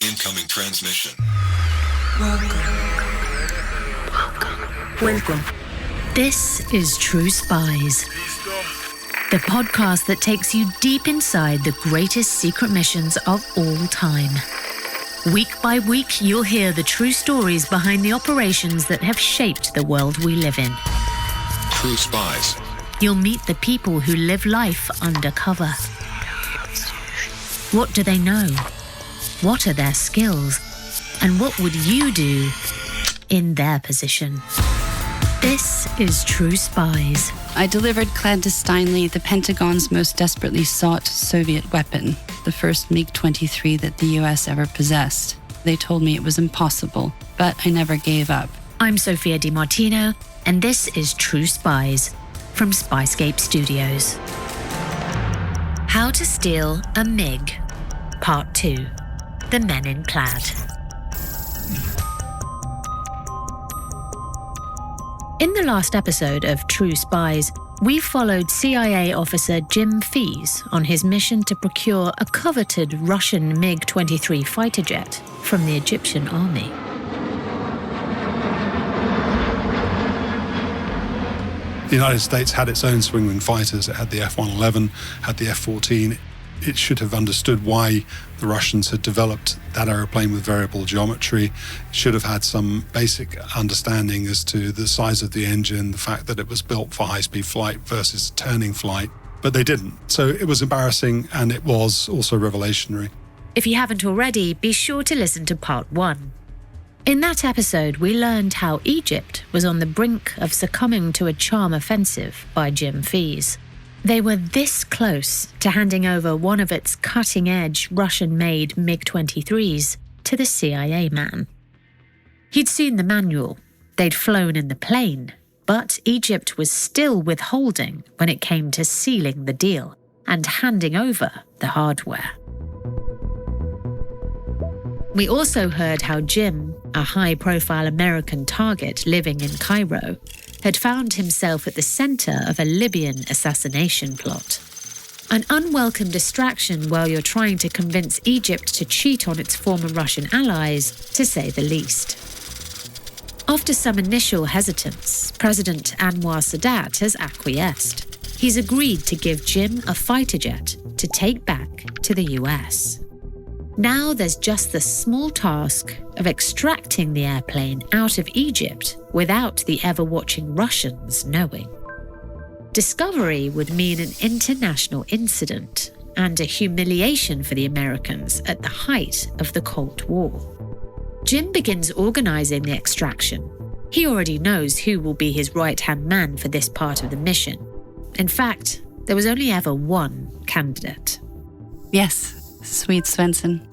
Incoming transmission. Welcome. This is True Spies, the podcast that takes you deep inside the greatest secret missions of all time. Week by week, you'll hear the true stories behind the operations that have shaped the world we live in. True Spies. You'll meet the people who live life undercover. What do they know? What are their skills? And what would you do in their position? This is True Spies. I delivered clandestinely the Pentagon's most desperately sought Soviet weapon, the first MiG-23 that the US ever possessed. They told me it was impossible, but I never gave up. I'm Sophia di Martino, and this is True Spies from SPYSCAPE Studios. How to Steal a MiG, Part 2, The Men in Plaid. In the last episode of True Spies, we followed CIA officer Jim Fees on his mission to procure a coveted Russian MiG-23 fighter jet from the Egyptian army. The United States had its own swing-wing fighters. It had the F-111, had the F-14. It should have understood why the Russians had developed that aeroplane with variable geometry. It should have had some basic understanding as to the size of the engine, the fact that it was built for high-speed flight versus turning flight, but they didn't. So it was embarrassing, and it was also revelationary. If you haven't already, be sure to listen to Part 1. In that episode, we learned how Egypt was on the brink of succumbing to a charm offensive by Jim Fees. They were this close to handing over one of its cutting-edge Russian-made MiG-23s to the CIA man. He'd seen the manual, they'd flown in the plane, but Egypt was still withholding when it came to sealing the deal and handing over the hardware. We also heard how Jim, a high-profile American target living in Cairo, had found himself at the centre of a Libyan assassination plot. An unwelcome distraction while you're trying to convince Egypt to cheat on its former Russian allies, to say the least. After some initial hesitance, President Anwar Sadat has acquiesced. He's agreed to give Jim a fighter jet to take back to the US. Now there's just the small task of extracting the airplane out of Egypt without the ever-watching Russians knowing. Discovery would mean an international incident and a humiliation for the Americans at the height of the Cold War. Jim begins organising the extraction. He already knows who will be his right-hand man for this part of the mission. In fact, there was only ever one candidate. Yes, Swede Svensson.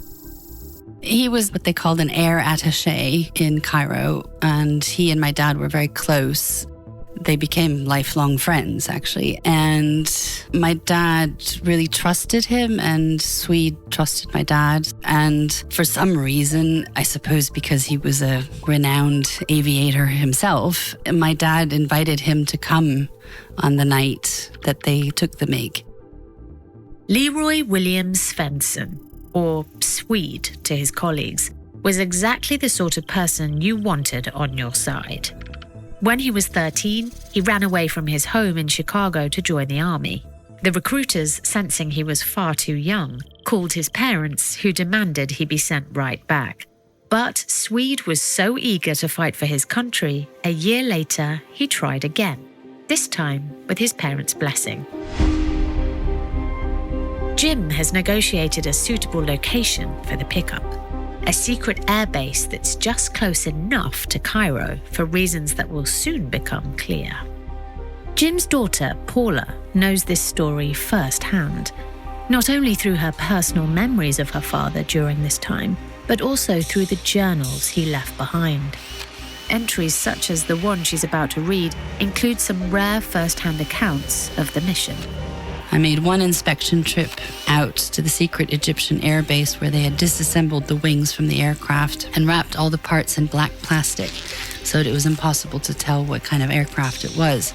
He was what they called an air attaché in Cairo, and he and my dad were very close. They became lifelong friends, actually. And my dad really trusted him, and Swede trusted my dad. And for some reason, I suppose because he was a renowned aviator himself, my dad invited him to come on the night that they took the MiG. Leroy William Svensson, or Swede to his colleagues, was exactly the sort of person you wanted on your side. When he was 13, he ran away from his home in Chicago to join the army. The recruiters, sensing he was far too young, called his parents, who demanded he be sent right back. But Swede was so eager to fight for his country, a year later he tried again, this time with his parents' blessing. Jim has negotiated a suitable location for the pickup, a secret airbase that's just close enough to Cairo for reasons that will soon become clear. Jim's daughter, Paula, knows this story firsthand, not only through her personal memories of her father during this time, but also through the journals he left behind. Entries such as the one she's about to read include some rare first-hand accounts of the mission. I made one inspection trip out to the secret Egyptian air base where they had disassembled the wings from the aircraft and wrapped all the parts in black plastic so that it was impossible to tell what kind of aircraft it was.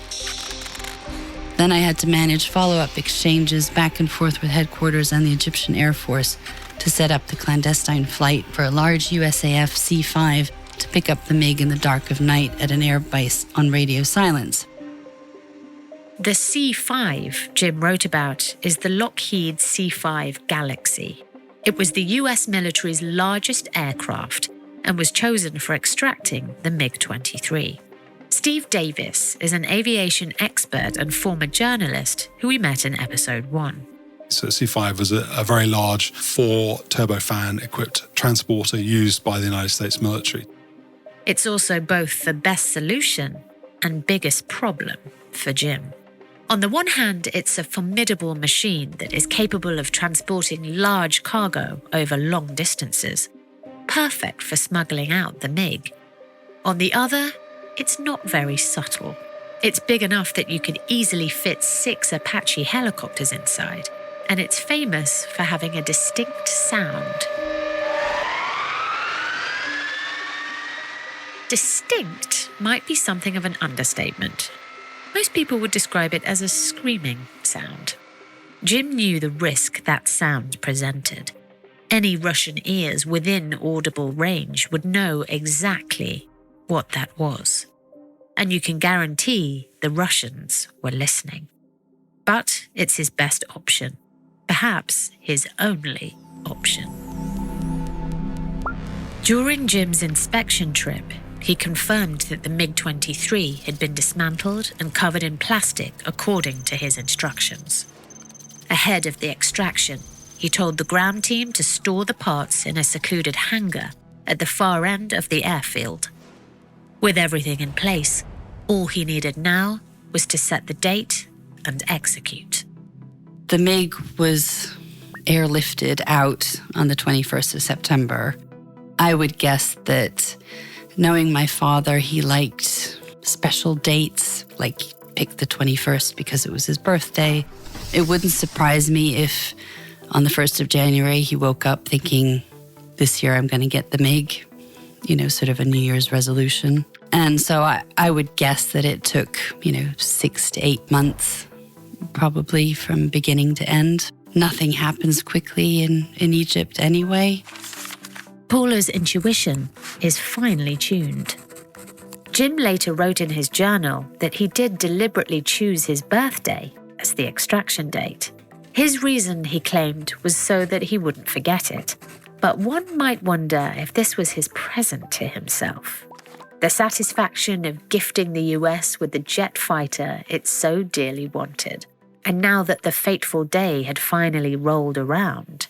Then I had to manage follow-up exchanges back and forth with headquarters and the Egyptian Air Force to set up the clandestine flight for a large USAF C-5 to pick up the MiG in the dark of night at an air base on radio silence. The C-5 Jim wrote about is the Lockheed C-5 Galaxy. It was the US military's largest aircraft and was chosen for extracting the MiG-23. Steve Davies is an aviation expert and former journalist who we met in episode 1. So C-5 was a very large 4-turbofan-equipped transporter used by the United States military. It's also both the best solution and biggest problem for Jim. On the one hand, it's a formidable machine that is capable of transporting large cargo over long distances, perfect for smuggling out the MiG. On the other, it's not very subtle. It's big enough that you could easily fit 6 Apache helicopters inside, and it's famous for having a distinct sound. Distinct might be something of an understatement. Most people would describe it as a screaming sound. Jim knew the risk that sound presented. Any Russian ears within audible range would know exactly what that was. And you can guarantee the Russians were listening. But it's his best option. Perhaps his only option. During Jim's inspection trip, he confirmed that the MiG-23 had been dismantled and covered in plastic according to his instructions. Ahead of the extraction, he told the ground team to store the parts in a secluded hangar at the far end of the airfield. With everything in place, all he needed now was to set the date and execute. The MiG was airlifted out on the 21st of September. I would guess that, knowing my father, he liked special dates, like pick the 21st because it was his birthday. It wouldn't surprise me if on the 1st of January he woke up thinking, this year I'm going to get the MiG, sort of a New Year's resolution. And so I would guess that it took, 6 to 8 months, probably from beginning to end. Nothing happens quickly in Egypt anyway. Paula's intuition is finely tuned. Jim later wrote in his journal that he did deliberately choose his birthday as the extraction date. His reason, he claimed, was so that he wouldn't forget it. But one might wonder if this was his present to himself. The satisfaction of gifting the US with the jet fighter it so dearly wanted. And now that the fateful day had finally rolled around,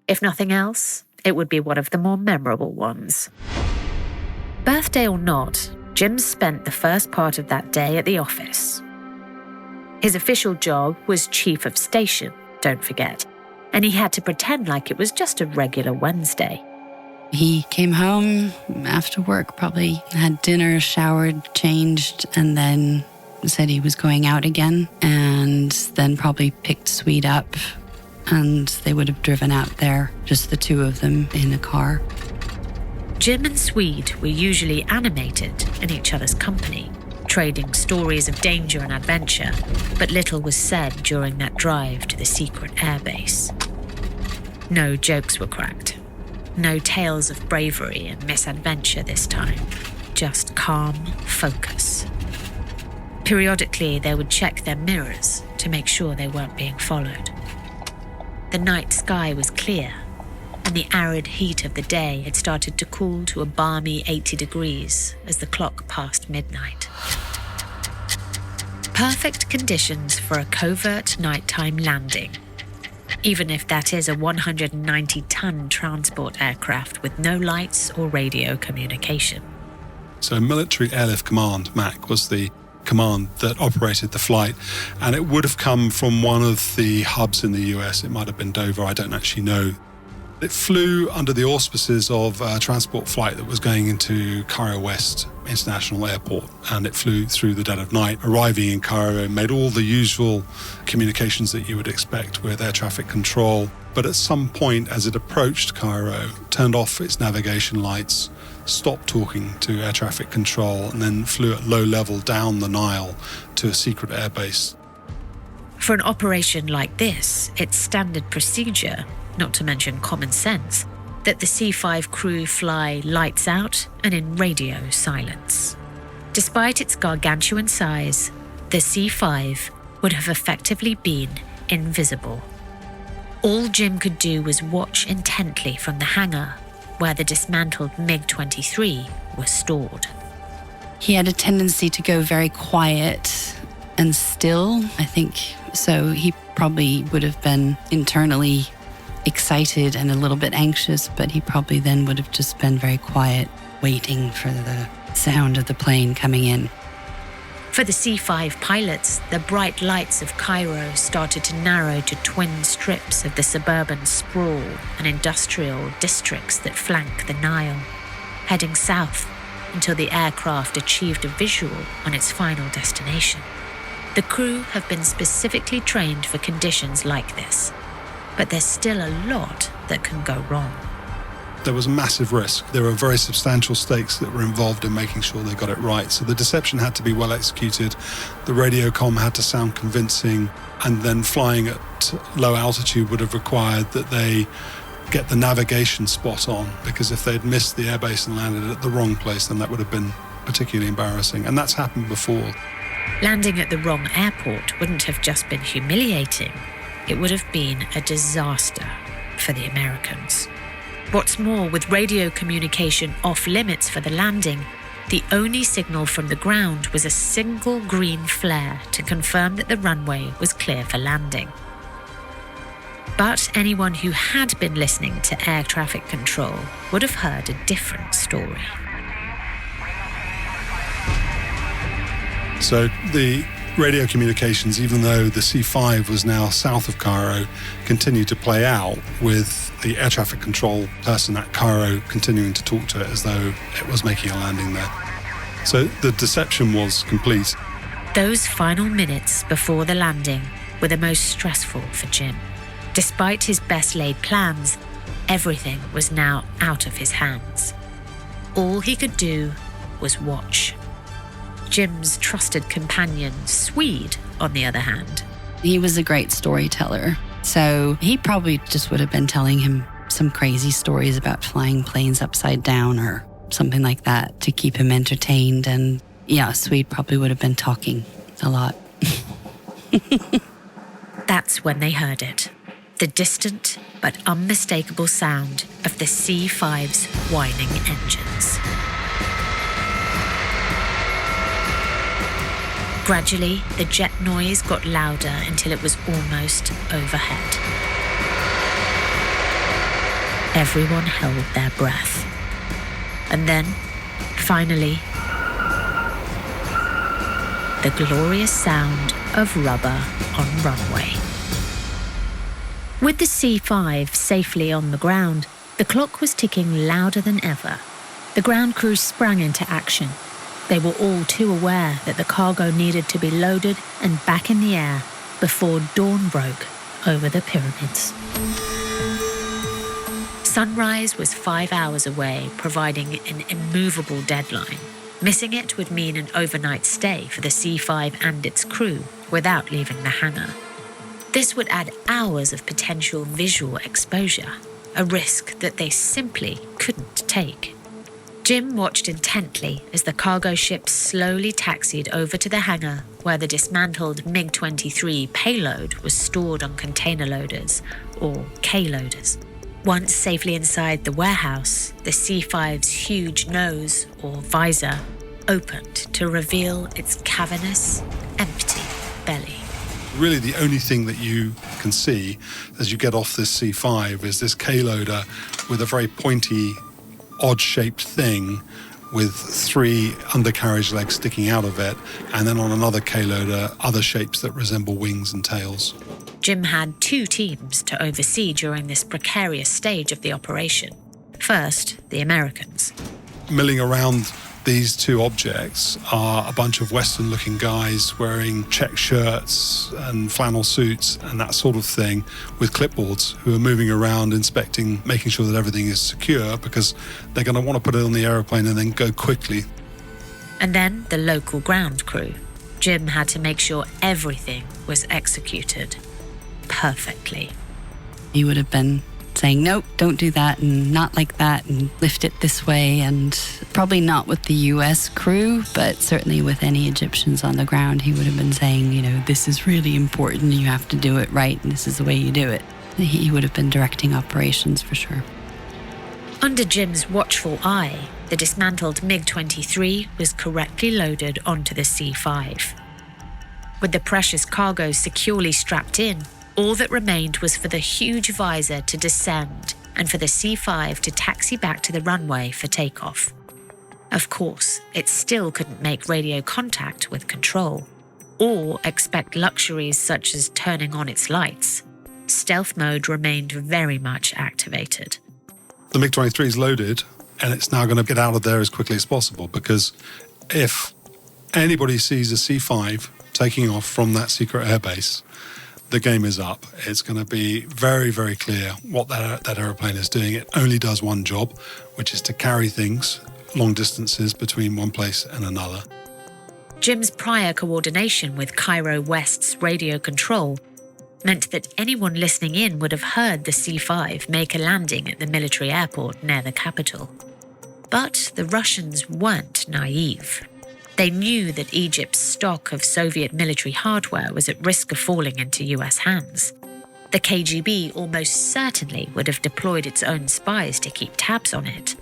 if nothing else, it would be one of the more memorable ones. Birthday or not, Jim spent the first part of that day at the office. His official job was chief of station, don't forget, and he had to pretend like it was just a regular Wednesday. He came home after work, probably had dinner, showered, changed, and then said he was going out again, and then probably picked Swede up, and they would have driven out there, just the two of them in a car. Jim and Swede were usually animated in each other's company, trading stories of danger and adventure, but little was said during that drive to the secret airbase. No jokes were cracked. No tales of bravery and misadventure this time. Just calm focus. Periodically, they would check their mirrors to make sure they weren't being followed. The night sky was clear, and the arid heat of the day had started to cool to a balmy 80 degrees as the clock passed midnight. Perfect conditions for a covert nighttime landing, even if that is a 190-ton transport aircraft with no lights or radio communication. So Military Airlift Command, MAC, was the command that operated the flight, and it would have come from one of the hubs in the US. It might have been Dover, I don't actually know. It flew under the auspices of a transport flight that was going into Cairo West International Airport, and it flew through the dead of night, arriving in Cairo, made all the usual communications that you would expect with air traffic control. But at some point, as it approached Cairo, turned off its navigation lights, stopped talking to air traffic control, and then flew at low level down the Nile to a secret airbase. For an operation like this, its standard procedure not to mention common sense, that the C-5 crew fly lights out and in radio silence. Despite its gargantuan size, the C-5 would have effectively been invisible. All Jim could do was watch intently from the hangar where the dismantled MiG-23 was stored. He had a tendency to go very quiet and still, I think. So he probably would have been internally excited and a little bit anxious, but he probably then would have just been very quiet, waiting for the sound of the plane coming in. For the C-5 pilots, the bright lights of Cairo started to narrow to twin strips of the suburban sprawl and industrial districts that flank the Nile, heading south until the aircraft achieved a visual on its final destination. The crew have been specifically trained for conditions like this, but there's still a lot that can go wrong. There was massive risk. There were very substantial stakes that were involved in making sure they got it right. So the deception had to be well executed. The radio comm had to sound convincing. And then flying at low altitude would have required that they get the navigation spot on, because if they'd missed the airbase and landed at the wrong place, then that would have been particularly embarrassing. And that's happened before. Landing at the wrong airport wouldn't have just been humiliating. It would have been a disaster for the Americans. What's more, with radio communication off limits for the landing, the only signal from the ground was a single green flare to confirm that the runway was clear for landing. But anyone who had been listening to air traffic control would have heard a different story. So the radio communications, even though the C-5 was now south of Cairo, continued to play out with the air traffic control person at Cairo continuing to talk to it as though it was making a landing there. So the deception was complete. Those final minutes before the landing were the most stressful for Jim. Despite his best laid plans, everything was now out of his hands. All he could do was watch. Jim's trusted companion, Swede, on the other hand. He was a great storyteller. So he probably just would have been telling him some crazy stories about flying planes upside down or something like that to keep him entertained. And yeah, Swede probably would have been talking a lot. That's when they heard it. The distant but unmistakable sound of the C-5's whining engines. Gradually, the jet noise got louder until it was almost overhead. Everyone held their breath. And then, finally, the glorious sound of rubber on runway. With the C-5 safely on the ground, the clock was ticking louder than ever. The ground crew sprang into action. They were all too aware that the cargo needed to be loaded and back in the air before dawn broke over the pyramids. Sunrise was 5 hours away, providing an immovable deadline. Missing it would mean an overnight stay for the C-5 and its crew without leaving the hangar. This would add hours of potential visual exposure, a risk that they simply couldn't take. Jim watched intently as the cargo ship slowly taxied over to the hangar where the dismantled MiG-23 payload was stored on container loaders, or K-loaders. Once safely inside the warehouse, the C-5's huge nose, or visor, opened to reveal its cavernous, empty belly. Really the only thing that you can see as you get off this C-5 is this K-loader with a very pointy, odd-shaped thing with 3 undercarriage legs sticking out of it, and then on another K-loader, other shapes that resemble wings and tails. Jim had 2 teams to oversee during this precarious stage of the operation. First, the Americans. Milling around these 2 objects are a bunch of Western-looking guys wearing check shirts and flannel suits and that sort of thing with clipboards who are moving around inspecting, making sure that everything is secure because they're going to want to put it on the aeroplane and then go quickly. And then the local ground crew. Jim had to make sure everything was executed perfectly. He would have been saying, nope, don't do that, and not like that, and lift it this way. And probably not with the US crew, but certainly with any Egyptians on the ground, he would have been saying, this is really important, you have to do it right, and this is the way you do it. He would have been directing operations for sure. Under Jim's watchful eye, the dismantled MiG-23 was correctly loaded onto the C-5. With the precious cargo securely strapped in, all that remained was for the huge visor to descend and for the C-5 to taxi back to the runway for takeoff. Of course, it still couldn't make radio contact with control, or expect luxuries such as turning on its lights. Stealth mode remained very much activated. The MiG-23 is loaded, and it's now going to get out of there as quickly as possible, because if anybody sees a C-5 taking off from that secret airbase, the game is up. It's going to be very, very clear what that aeroplane is doing. It only does one job, which is to carry things long distances between one place and another. Jim's prior coordination with Cairo West's radio control meant that anyone listening in would have heard the C-5 make a landing at the military airport near the capital. But the Russians weren't naive. They knew that Egypt's stock of Soviet military hardware was at risk of falling into US hands. The KGB almost certainly would have deployed its own spies to keep tabs on it.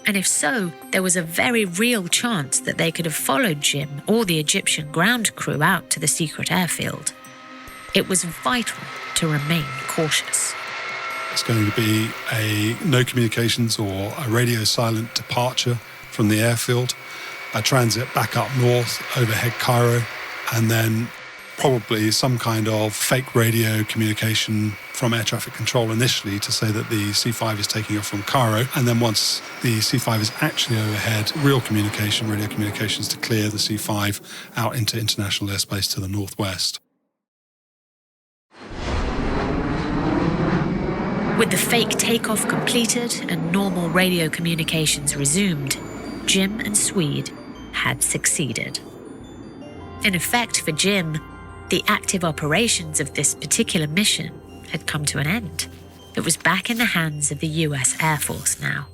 And if so, there was a very real chance that they could have followed Jim or the Egyptian ground crew out to the secret airfield. It was vital to remain cautious. It's going to be a no communications or a radio silent departure from the airfield, a transit back up north, overhead Cairo, and then probably some kind of fake radio communication from air traffic control initially to say that the C-5 is taking off from Cairo. And then once the C-5 is actually overhead, real communication, radio communications to clear the C-5 out into international airspace to the northwest. With the fake takeoff completed and normal radio communications resumed, Jim and Swede had succeeded. In effect, for Jim, the active operations of this particular mission had come to an end. It was back in the hands of the US Air Force now.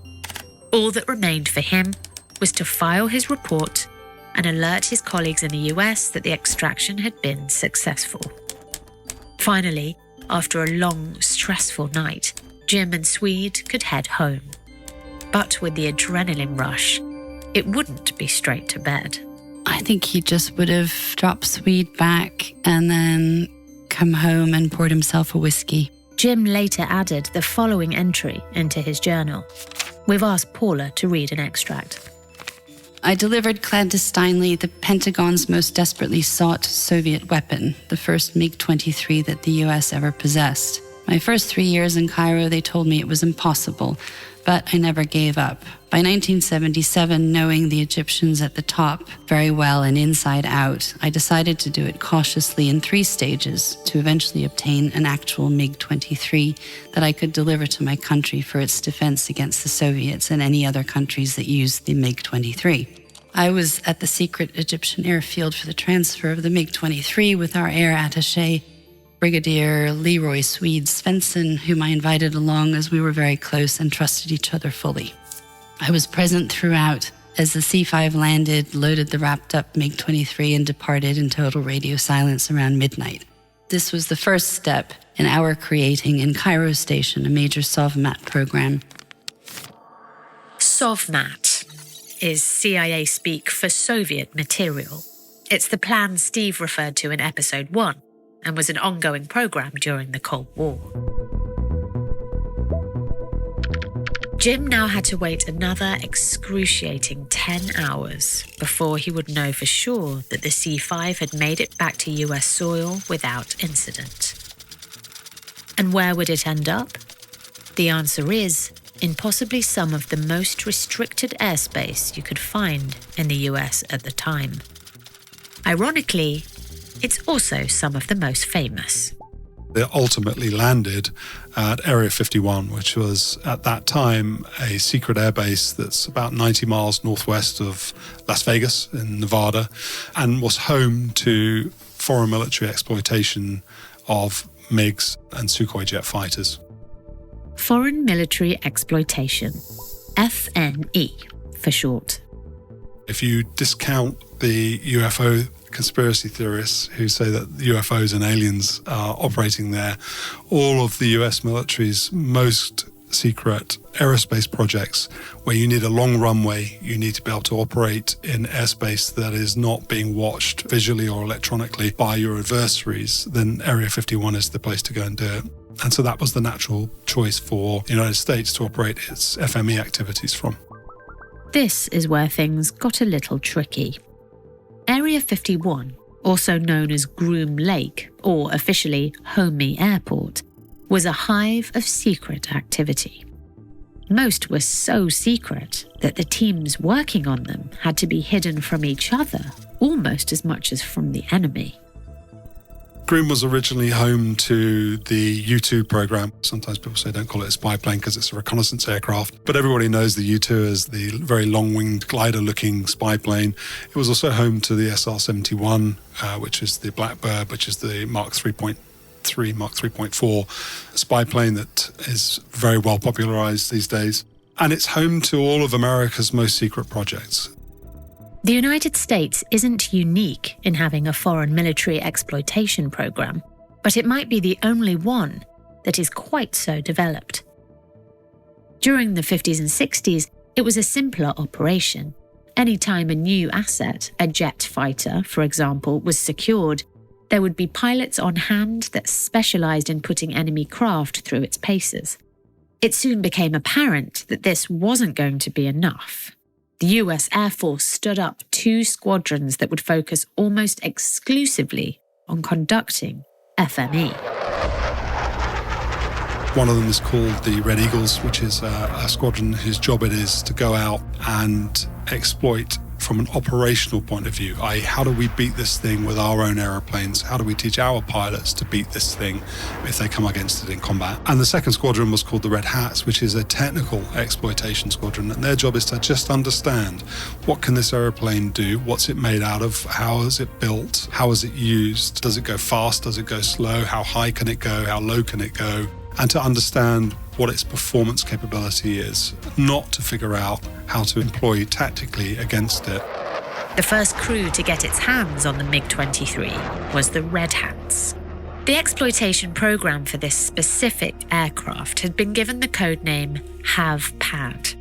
All that remained for him was to file his report and alert his colleagues in the US that the extraction had been successful. Finally, after a long, stressful night, Jim and Swede could head home. But with the adrenaline rush, it wouldn't be straight to bed. I think he just would have dropped Swede back and then come home and poured himself a whiskey. Jim later added the following entry into his journal. We've asked Paula to read an extract. I delivered clandestinely the Pentagon's most desperately sought Soviet weapon, the first MiG-23 that the US ever possessed. My first 3 years in Cairo, they told me it was impossible, but I never gave up. By 1977, knowing the Egyptians at the top very well and inside out, I decided to do it cautiously in 3 stages to eventually obtain an actual MiG-23 that I could deliver to my country for its defense against the Soviets and any other countries that used the MiG-23. I was at the secret Egyptian airfield for the transfer of the MiG-23 with our air attaché, Brigadier Leroy Swede Svensson, whom I invited along as we were very close and trusted each other fully. I was present throughout as the C-5 landed, loaded the wrapped-up MiG-23 and departed in total radio silence around midnight. This was the first step in our creating in Cairo Station a major SOVMAT program. SOVMAT is CIA speak for Soviet material. It's the plan Steve referred to in episode 1 and was an ongoing program during the Cold War. Jim now had to wait another excruciating 10 hours before he would know for sure that the C-5 had made it back to US soil without incident. And where would it end up? The answer is in possibly some of the most restricted airspace you could find in the US at the time. Ironically, it's also some of the most famous. They ultimately landed at Area 51, which was at that time a secret airbase that's about 90 miles northwest of Las Vegas in Nevada and was home to foreign military exploitation of MiGs and Sukhoi jet fighters. Foreign Military Exploitation, FME for short. If you discount the UFO conspiracy theorists who say that UFOs and aliens are operating there, all of the US military's most secret aerospace projects where you need a long runway, you need to be able to operate in airspace that is not being watched visually or electronically by your adversaries, then Area 51 is the place to go and do it. And so that was the natural choice for the United States to operate its FME activities from. This is where things got a little tricky. Area 51, also known as Groom Lake, or officially Homey Airport, was a hive of secret activity. Most were so secret that the teams working on them had to be hidden from each other almost as much as from the enemy. Groom was originally home to the U-2 program. Sometimes people say don't call it a spy plane because it's a reconnaissance aircraft, but everybody knows the U-2 as the very long-winged glider-looking spy plane. It was also home to the SR-71, which is the Blackbird, which is the Mark 3.3, Mark 3.4 spy plane that is very well popularized these days. And it's home to all of America's most secret projects. The United States isn't unique in having a foreign military exploitation program, but it might be the only one that is quite so developed. During the 50s and 60s, it was a simpler operation. Anytime a new asset, a jet fighter, for example, was secured, there would be pilots on hand that specialized in putting enemy craft through its paces. It soon became apparent that this wasn't going to be enough. The US Air Force stood up 2 squadrons that would focus almost exclusively on conducting FME. One of them is called the Red Eagles, which is a squadron whose job it is to go out and exploit from an operational point of view, i.e. how do we beat this thing with our own aeroplanes? How do we teach our pilots to beat this thing if they come against it in combat? And the second squadron was called the Red Hats, which is a technical exploitation squadron. And their job is to just understand what can this aeroplane do? What's it made out of? How is it built? How is it used? Does it go fast? Does it go slow? How high can it go? How low can it go? And to understand what its performance capability is, not to figure out how to employ tactically against it. The first crew to get its hands on the MiG-23 was the Red Hats. The exploitation program for this specific aircraft had been given the codename HAV-PAD.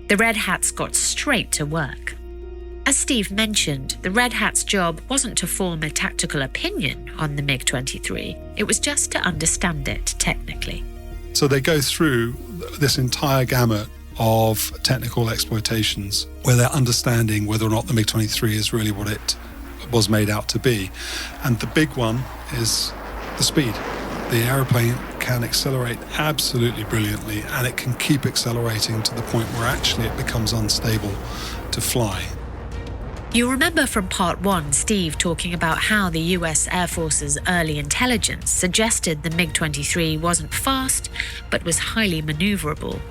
The Red Hats got straight to work. As Steve mentioned, the Red Hats' job wasn't to form a tactical opinion on the MiG-23, it was just to understand it technically. So they go through this entire gamut of technical exploitations where they're understanding whether or not the MiG-23 is really what it was made out to be. And the big one is the speed. The aeroplane can accelerate absolutely brilliantly, and it can keep accelerating to the point where actually it becomes unstable to fly. You'll remember from part 1 Steve talking about how the US Air Force's early intelligence suggested the MiG-23 wasn't fast, but was highly maneuverable.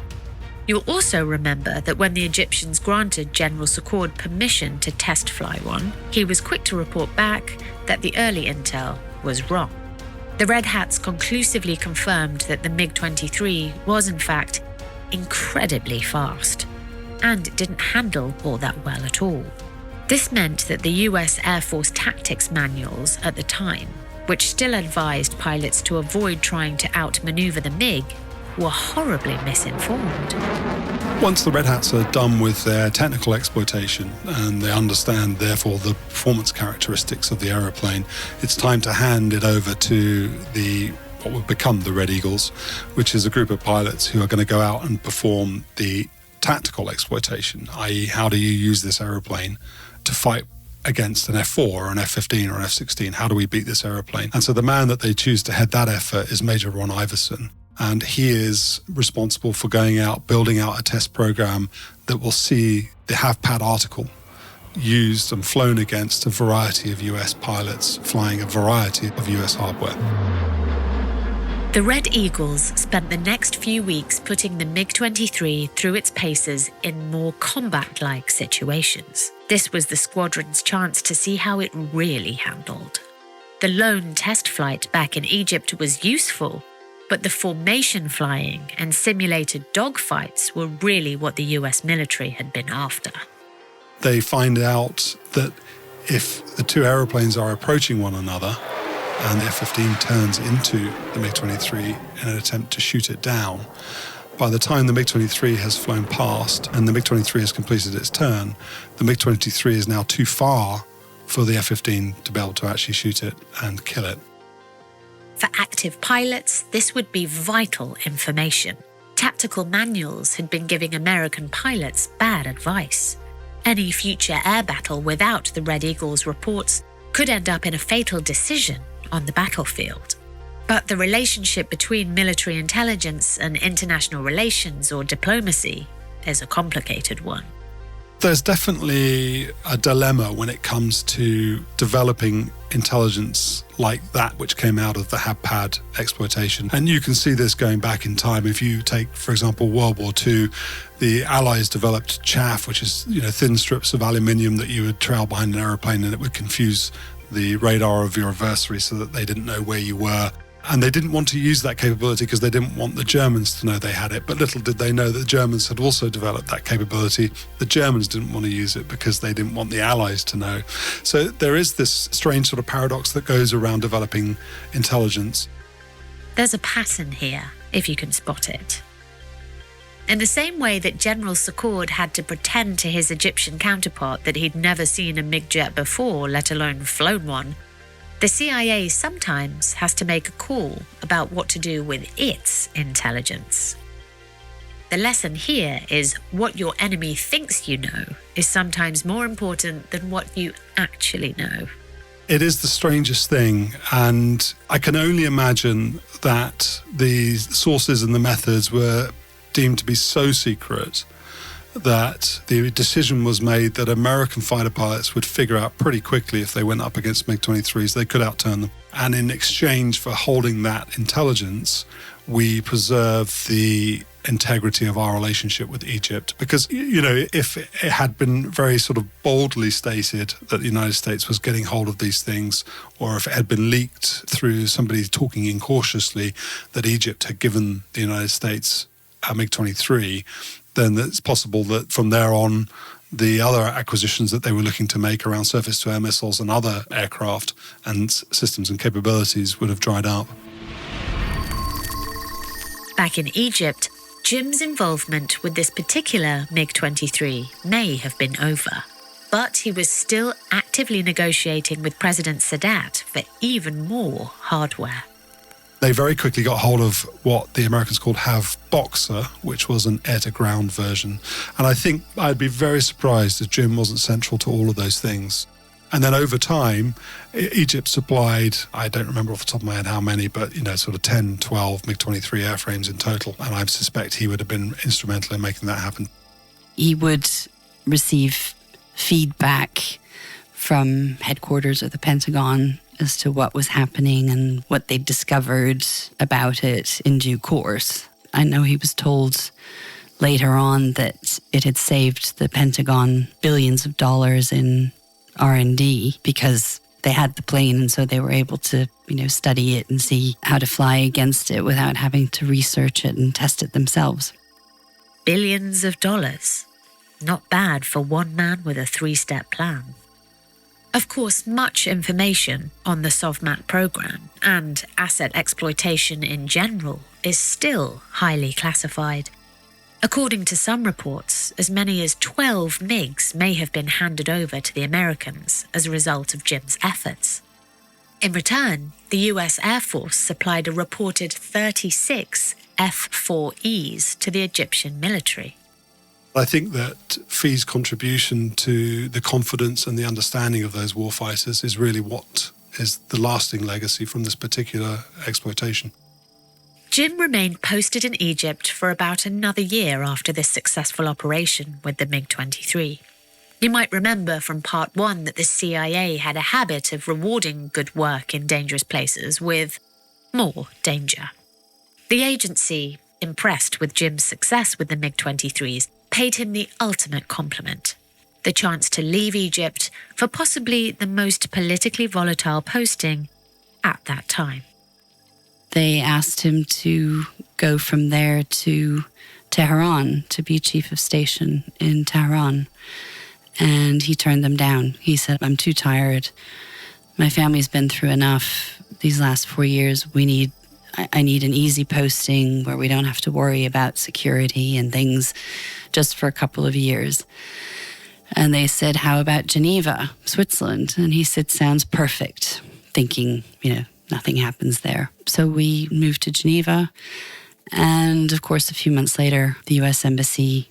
You'll also remember that when the Egyptians granted General Secord permission to test fly one, he was quick to report back that the early intel was wrong. The Red Hats conclusively confirmed that the MiG-23 was in fact incredibly fast, and it didn't handle all that well at all. This meant that the US Air Force tactics manuals at the time, which still advised pilots to avoid trying to outmaneuver the MiG, were horribly misinformed. Once the Red Hats are done with their technical exploitation and they understand, therefore, the performance characteristics of the aeroplane, it's time to hand it over to what would become the Red Eagles, which is a group of pilots who are going to go out and perform the tactical exploitation, i.e. how do you use this aeroplane to fight against an F-4 or an F-15 or an F-16? How do we beat this aeroplane? And so the man that they choose to head that effort is Major Ron Iverson. And he is responsible for going out, building out a test program that will see the HAV-PAD article used and flown against a variety of US pilots flying a variety of US hardware. The Red Eagles spent the next few weeks putting the MiG-23 through its paces in more combat-like situations. This was the squadron's chance to see how it really handled. The lone test flight back in Egypt was useful, But the formation flying and simulated dogfights were really what the US military had been after. They find out that if the two aeroplanes are approaching one another and the F-15 turns into the MiG-23 in an attempt to shoot it down, by the time the MiG-23 has flown past and the MiG-23 has completed its turn, the MiG-23 is now too far for the F-15 to be able to actually shoot it and kill it. For active pilots, this would be vital information. Tactical manuals had been giving American pilots bad advice. Any future air battle without the Red Eagle's reports could end up in a fatal decision on the battlefield. But the relationship between military intelligence and international relations or diplomacy is a complicated one. There's definitely a dilemma when it comes to developing intelligence like that which came out of the HAB-PAD exploitation. And you can see this going back in time. If you take, for example, World War II, the Allies developed chaff, which is thin strips of aluminium that you would trail behind an aeroplane, and it would confuse the radar of your adversary so that they didn't know where you were. And they didn't want to use that capability because they didn't want the Germans to know they had it. But little did they know that the Germans had also developed that capability. The Germans didn't want to use it because they didn't want the Allies to know. So there is this strange sort of paradox that goes around developing intelligence. There's a pattern here, if you can spot it. In the same way that General Secord had to pretend to his Egyptian counterpart that he'd never seen a MiG jet before, let alone flown one, the CIA sometimes has to make a call about what to do with its intelligence. The lesson here is what your enemy thinks you know is sometimes more important than what you actually know. It is the strangest thing, and I can only imagine that the sources and the methods were deemed to be so secret that the decision was made that American fighter pilots would figure out pretty quickly if they went up against MiG-23s, they could outturn them. And in exchange for holding that intelligence, we preserve the integrity of our relationship with Egypt. Because, if it had been very sort of boldly stated that the United States was getting hold of these things, or if it had been leaked through somebody talking incautiously that Egypt had given the United States a MiG-23, then it's possible that from there on, the other acquisitions that they were looking to make around surface-to-air missiles and other aircraft and systems and capabilities would have dried up. Back in Egypt, Jim's involvement with this particular MiG-23 may have been over, but he was still actively negotiating with President Sadat for even more hardware. They very quickly got hold of what the Americans called HAV Boxer, which was an air-to-ground version. And I think I'd be very surprised if Jim wasn't central to all of those things. And then over time, Egypt supplied, I don't remember off the top of my head how many, but, sort of 10, 12 MiG-23 airframes in total. And I suspect he would have been instrumental in making that happen. He would receive feedback from headquarters of the Pentagon as to what was happening and what they'd discovered about it in due course. I know he was told later on that it had saved the Pentagon billions of dollars in R&D because they had the plane, and so they were able to, study it and see how to fly against it without having to research it and test it themselves. Billions of dollars. Not bad for one man with a 3-step plan. Of course, much information on the SOVMAT program and asset exploitation in general is still highly classified. According to some reports, as many as 12 MiGs may have been handed over to the Americans as a result of Jim's efforts. In return, the US Air Force supplied a reported 36 F-4Es to the Egyptian military. I think that Fee's contribution to the confidence and the understanding of those warfighters is really what is the lasting legacy from this particular exploitation. Jim remained posted in Egypt for about another year after this successful operation with the MiG-23. You might remember from part 1 that the CIA had a habit of rewarding good work in dangerous places with more danger. The agency, impressed with Jim's success with the MiG-23s, paid him the ultimate compliment, the chance to leave Egypt for possibly the most politically volatile posting at that time. they asked him to go from there to Tehran to be chief of station in Tehran. And he turned them down. He said, I'm too tired. My family's been through enough these last 4 years. I need an easy posting where we don't have to worry about security and things just for a couple of years. And they said, how about Geneva, Switzerland? And he said, sounds perfect, thinking, nothing happens there. So we moved to Geneva. And of course, a few months later, the US Embassy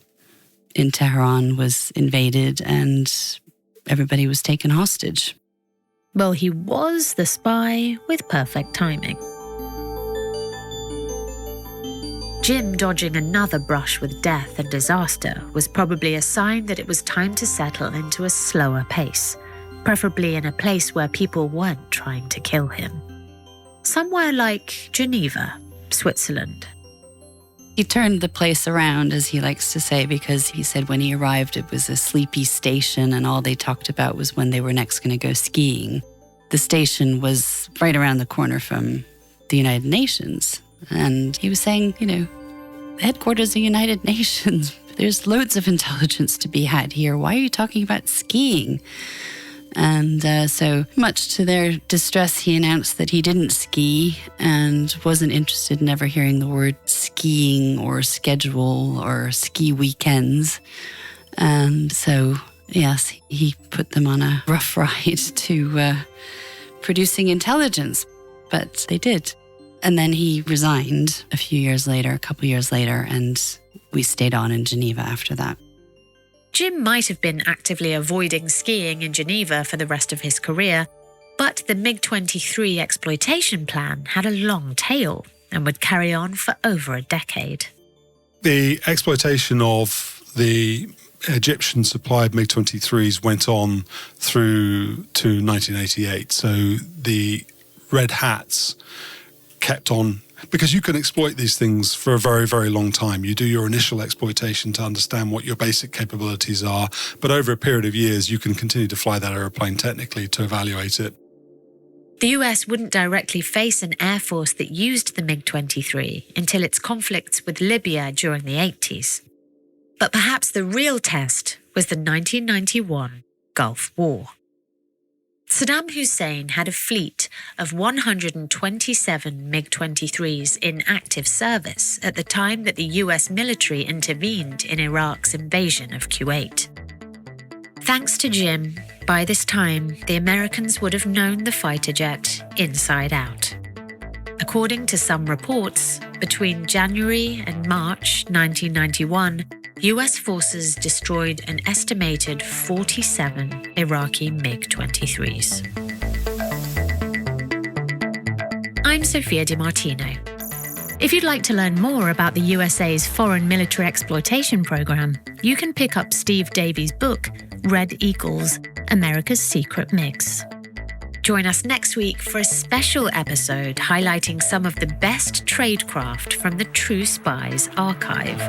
in Tehran was invaded and everybody was taken hostage. Well, he was the spy with perfect timing. Jim dodging another brush with death and disaster was probably a sign that it was time to settle into a slower pace, preferably in a place where people weren't trying to kill him. Somewhere like Geneva, Switzerland. He turned the place around, as he likes to say, because he said when he arrived it was a sleepy station and all they talked about was when they were next going to go skiing. The station was right around the corner from the United Nations. And he was saying, the headquarters of the United Nations, there's loads of intelligence to be had here. Why are you talking about skiing? And so much to their distress, he announced that he didn't ski and wasn't interested in ever hearing the word skiing or schedule or ski weekends. And so, yes, he put them on a rough ride to producing intelligence, but they did. And then he resigned a couple years later, and we stayed on in Geneva after that. Jim might have been actively avoiding skiing in Geneva for the rest of his career, but the MiG-23 exploitation plan had a long tail and would carry on for over a decade. The exploitation of the Egyptian-supplied MiG-23s went on through to 1988. So the Red Hats kept on, because you can exploit these things for a very, very long time. You do your initial exploitation to understand what your basic capabilities are, but over a period of years, you can continue to fly that aeroplane technically to evaluate it. The US wouldn't directly face an air force that used the MiG-23 until its conflicts with Libya during the 80s. But perhaps the real test was the 1991 Gulf War. Saddam Hussein had a fleet of 127 MiG-23s in active service at the time that the US military intervened in Iraq's invasion of Kuwait. Thanks to Jim, by this time, the Americans would have known the fighter jet inside out. According to some reports, between January and March 1991, US forces destroyed an estimated 47 Iraqi MiG-23s. I'm Sophia di Martino. If you'd like to learn more about the USA's foreign military exploitation program, you can pick up Steve Davies' book, Red Eagles, America's Secret MiGs. Join us next week for a special episode highlighting some of the best tradecraft from the True Spies archive.